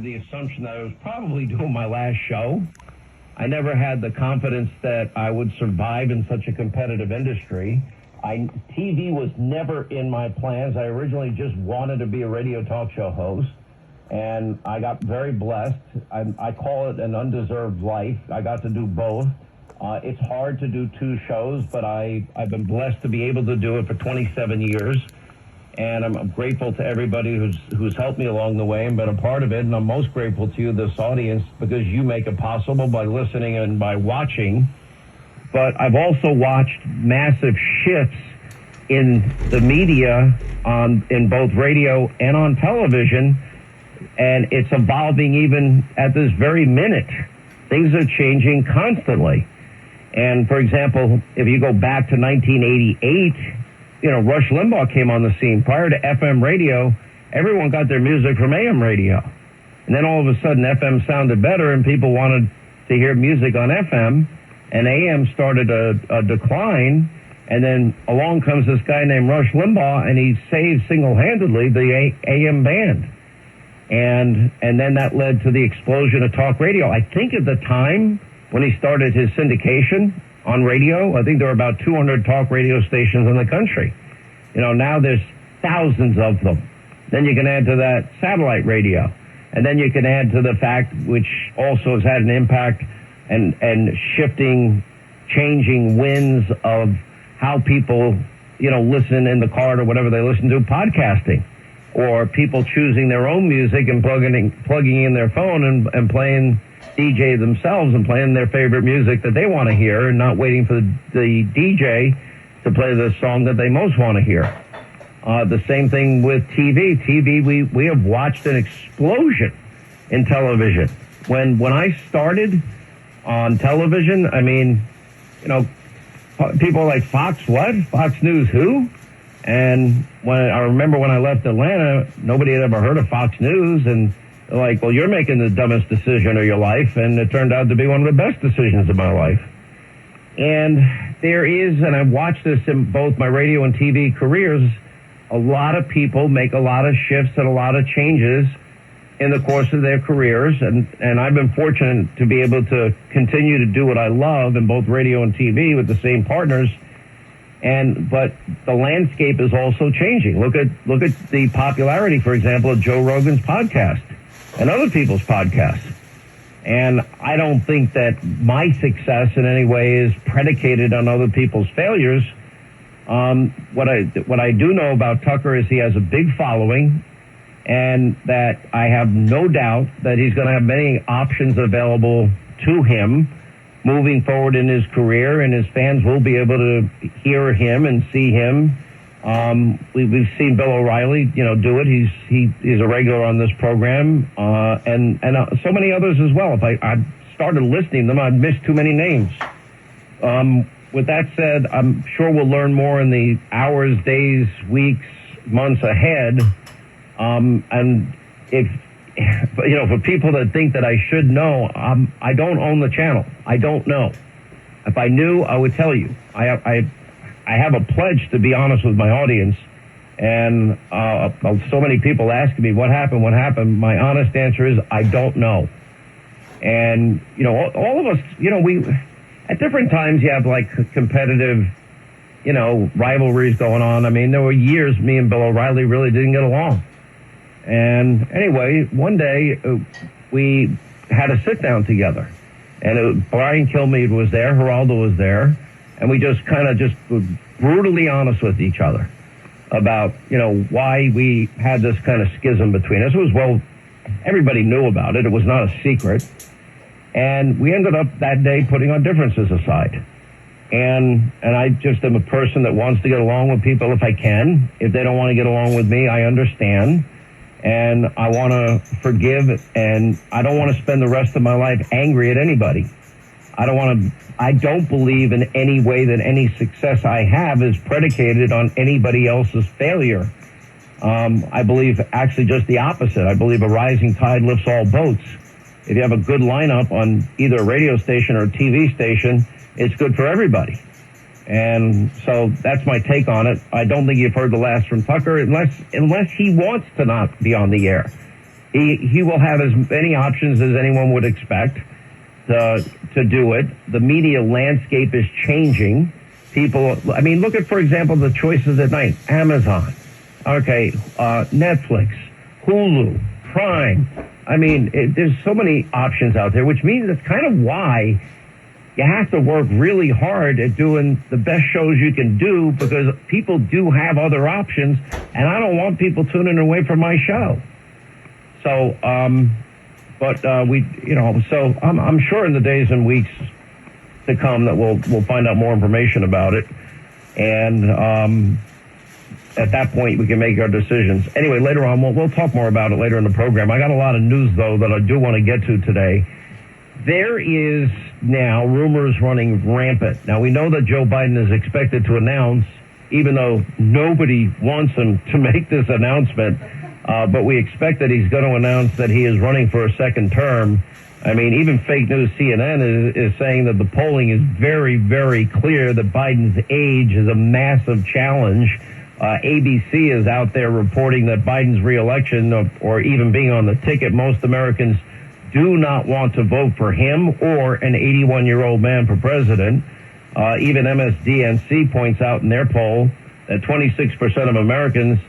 The assumption that I was probably doing my last show. I never had the confidence that I would survive in such a competitive industry. TV was never in my plans. I originally just wanted to be a radio talk show host, and I got very blessed. I call it an undeserved life. I got to do both. It's hard to do two shows, but I've been blessed to be able to do it for 27 years. And I'm grateful to everybody who's helped me along the way and been a part of it. And I'm most grateful to you, this audience, because you make it possible by listening and by watching. But I've also watched massive shifts in the media in both radio and on television. And it's evolving even at this very minute. Things are changing constantly. And for example, if you go back to 1988, Rush Limbaugh came on the scene. Prior to FM radio, everyone got their music from AM radio. And then all of a sudden, FM sounded better and people wanted to hear music on FM, and AM started a decline. And then along comes this guy named Rush Limbaugh, and he saved single-handedly the AM band. And then that led to the explosion of talk radio. I think at the time when he started his syndication on radio, I think there were about 200 talk radio stations in the country. Now there's thousands of them. Then you can add to that satellite radio. And then you can add to the fact, which also has had an impact and changing winds of how people, listen in the car or whatever they listen to, podcasting, or people choosing their own music and plugging in their phone and playing DJ themselves and playing their favorite music that they want to hear and not waiting for the DJ to play the song that they most want to hear. The same thing with TV. TV, we have watched an explosion in television. When I started on television, people are like, Fox what? Fox News who? And I remember when I left Atlanta, nobody had ever heard of Fox News, and they're like, well, you're making the dumbest decision of your life, and it turned out to be one of the best decisions of my life. And there is, and I've watched this in both my radio and TV careers, a lot of people make a lot of shifts and a lot of changes in the course of their careers, and I've been fortunate to be able to continue to do what I love in both radio and TV with the same partners. But the landscape is also changing. Look at the popularity, for example, of Joe Rogan's podcast and other people's podcasts. And I don't think that my success in any way is predicated on other people's failures. What I do know about Tucker is he has a big following, and that I have no doubt that he's going to have many options available to him moving forward in his career, and his fans will be able to hear him and see him. We've seen Bill O'Reilly, do it. He's a regular on this program, and so many others as well. If I started listing them, I'd miss too many names. With that said, I'm sure we'll learn more in the hours, days, weeks, months ahead. And if for people that think that I should know, I don't own the channel. I don't know. If I knew, I would tell you. I have a pledge to be honest with my audience, and so many people ask me what happened. My honest answer is I don't know. And all of us, we at different times you have like competitive, rivalries going on. There were years me and Bill O'Reilly really didn't get along. And anyway, one day we had a sit down together, and Brian Kilmeade was there, Geraldo was there, and we just were brutally honest with each other about, why we had this kind of schism between us. It was, everybody knew about it. It was not a secret. And we ended up that day putting our differences aside. And I just am a person that wants to get along with people if I can. If they don't want to get along with me, I understand. And I want to forgive, and I don't want to spend the rest of my life angry at anybody. I don't believe in any way that any success I have is predicated on anybody else's failure. I believe actually just the opposite. I believe a rising tide lifts all boats. If you have a good lineup on either a radio station or a TV station, it's good for everybody. And so that's my take on it. I don't think you've heard the last from Tucker unless he wants to not be on the air. He will have as many options as anyone would expect to do it. The media landscape is changing. People, I mean, look at, for example, the choices at night. Amazon, Netflix, Hulu, Prime. I mean, there's so many options out there, which means it's kind of why you have to work really hard at doing the best shows you can do, because people do have other options, and I don't want people tuning away from my show. So, so I'm sure in the days and weeks to come that we'll find out more information about it, and at that point we can make our decisions. Anyway, later on we'll talk more about it later in the program. I got a lot of news though that I do want to get to today. There is now rumors running rampant. Now we know that Joe Biden is expected to announce, even though nobody wants him to make this announcement, but we expect that he's going to announce that he is running for a second term. I mean, even fake news CNN is saying that the polling is very, very clear that Biden's age is a massive challenge. ABC is out there reporting that Biden's reelection or even being on the ticket, most Americans do not want to vote for him or an 81-year-old man for president. Even MSDNC points out in their poll that 26% of Americans,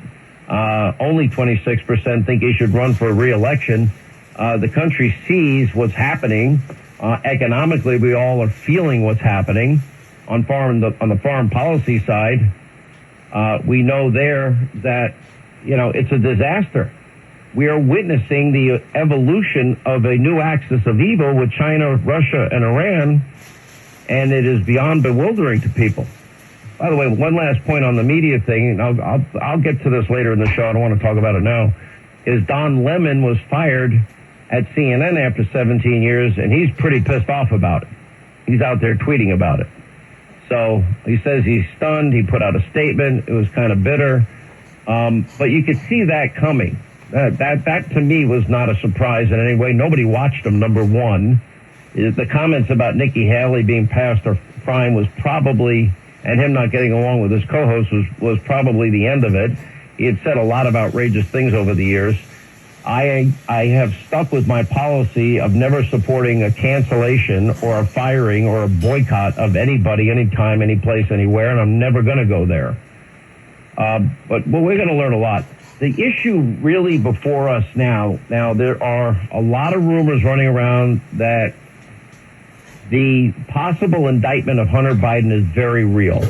only 26% think he should run for re-election. The country sees what's happening. Economically, we all are feeling what's happening. On the foreign policy side, we know there that, it's a disaster. We are witnessing the evolution of a new axis of evil with China, Russia, and Iran, and it is beyond bewildering to people. By the way, one last point on the media thing, and I'll get to this later in the show. I don't want to talk about it now, is Don Lemon was fired at CNN after 17 years, and he's pretty pissed off about it. He's out there tweeting about it. So he says he's stunned. He put out a statement. It was kind of bitter. But you could see that coming. That to me was not a surprise in any way. Nobody watched him, number one. The comments about Nikki Haley being past her prime was probably, and him not getting along with his co-host was probably the end of it. He had said a lot of outrageous things over the years. I have stuck with my policy of never supporting a cancellation or a firing or a boycott of anybody, anytime, any place, anywhere, and I'm never going to go there. But we're going to learn a lot. The issue really before us now there are a lot of rumors running around that the possible indictment of Hunter Biden is very real,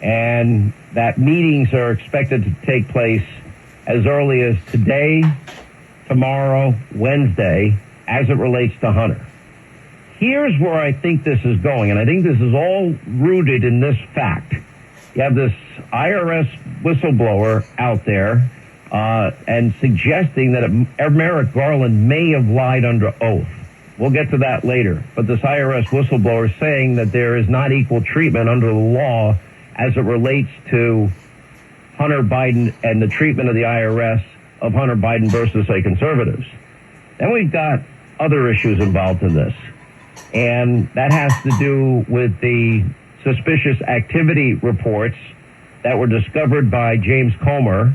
and that meetings are expected to take place as early as today, tomorrow, Wednesday, as it relates to Hunter. Here's where I think this is going, and I think this is all rooted in this fact. You have this IRS whistleblower out there and suggesting that Merrick Garland may have lied under oath. We'll get to that later. But this IRS whistleblower is saying that there is not equal treatment under the law as it relates to Hunter Biden and the treatment of the IRS of Hunter Biden versus, say, conservatives. Then we've got other issues involved in this. And that has to do with the suspicious activity reports that were discovered by James Comer.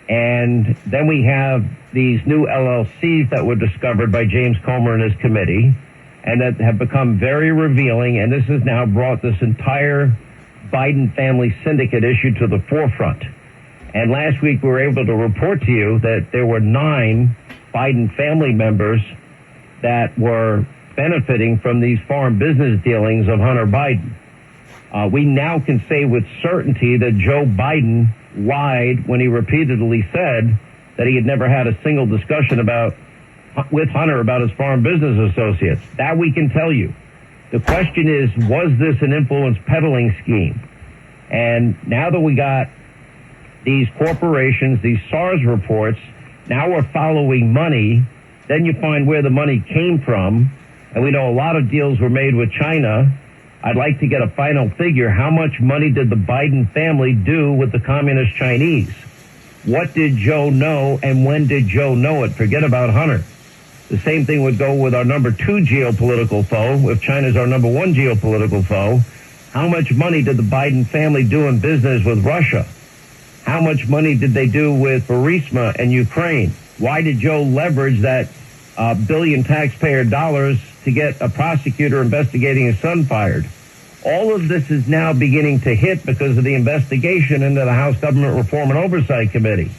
And then we have these new LLCs that were discovered by James Comer and his committee, and that have become very revealing. And this has now brought this entire Biden family syndicate issue to the forefront. And last week we were able to report to you that there were 9 Biden family members that were benefiting from these foreign business dealings of Hunter Biden. We now can say with certainty that Joe Biden lied when he repeatedly said that he had never had a single discussion with Hunter about his foreign business associates. That we can tell you. The question is, was this an influence peddling scheme? And now that we got these corporations, these SARS reports, now we're following money. Then you find where the money came from. And we know a lot of deals were made with China. I'd like to get a final figure. How much money did the Biden family do with the communist Chinese? What did Joe know, and when did Joe know it? Forget about Hunter. The same thing would go with our number 2 geopolitical foe. If China's our number 1 geopolitical foe, how much money did the Biden family do in business with Russia? How much money did they do with Burisma and Ukraine? Why did Joe leverage that billion taxpayer dollars to get a prosecutor investigating his son fired? All of this is now beginning to hit because of the investigation into the House Government Reform and Oversight Committee.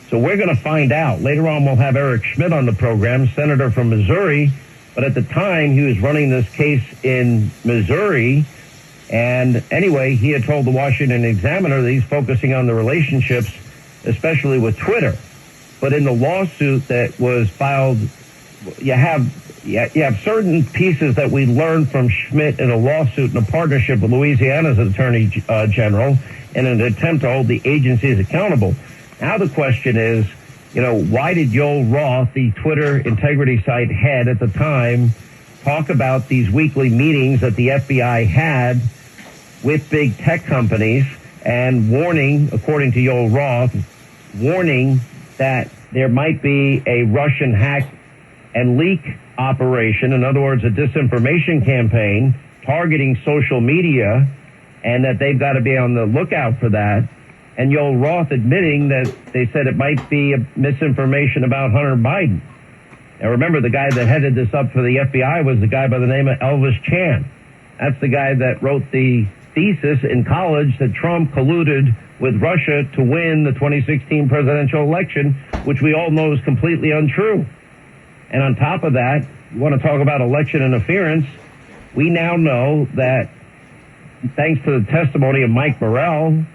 So we're going to find out. Later on, we'll have Eric Schmidt on the program, senator from Missouri. But at the time, he was running this case in Missouri. And anyway, he had told the Washington Examiner that he's focusing on the relationships, especially with Twitter. But in the lawsuit that was filed, you have certain pieces that we learned from Schmidt in a lawsuit in a partnership with Louisiana's Attorney General in an attempt to hold the agencies accountable. Now the question is, why did Joel Roth, the Twitter integrity site head at the time, talk about these weekly meetings that the FBI had with big tech companies and warning, according to Joel Roth, warning that there might be a Russian hack and leak operation, in other words, a disinformation campaign targeting social media, and that they've got to be on the lookout for that. And Joel Roth admitting that they said it might be a misinformation about Hunter Biden. Now remember, the guy that headed this up for the FBI was the guy by the name of Elvis Chan. That's the guy that wrote the thesis in college that Trump colluded with Russia to win the 2016 presidential election, which we all know is completely untrue. And on top of that, you want to talk about election interference, we now know that thanks to the testimony of Mike Burrell,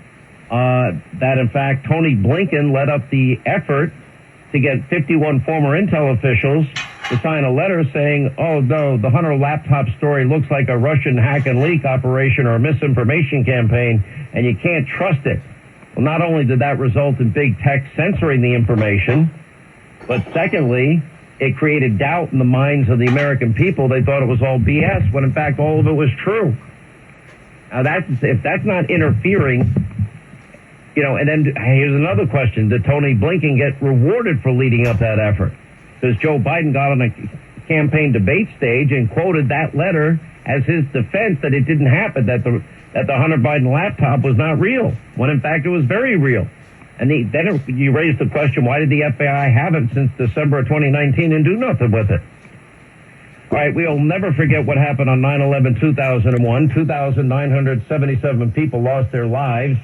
that in fact Tony Blinken led up the effort to get 51 former intel officials to sign a letter saying, oh no, the Hunter laptop story looks like a Russian hack and leak operation or a misinformation campaign, and you can't trust it. Well, not only did that result in big tech censoring the information, but secondly, it created doubt in the minds of the American people. They thought it was all BS, when in fact all of it was true. Now if that's not interfering, and then here's another question. Did Tony Blinken get rewarded for leading up that effort? Because Joe Biden got on a campaign debate stage and quoted that letter as his defense that it didn't happen, that the Hunter Biden laptop was not real, when in fact it was very real. And then you raised the question, why did the FBI have it since December of 2019 and do nothing with it? All right, we'll never forget what happened on 9/11/2001. 2,977 people lost their lives,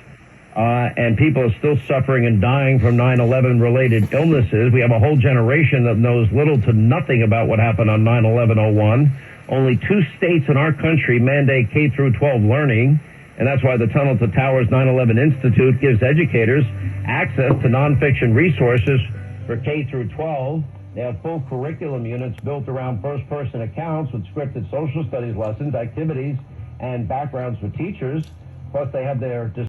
and people are still suffering and dying from 9/11-related illnesses. We have a whole generation that knows little to nothing about what happened on 9/11/01. Only 2 states in our country mandate K through 12 learning, and that's why the Tunnel to Towers 9/11 Institute gives educators access to nonfiction resources for K through 12. They have full curriculum units built around first-person accounts with scripted social studies lessons, activities, and backgrounds for teachers. Plus, they have their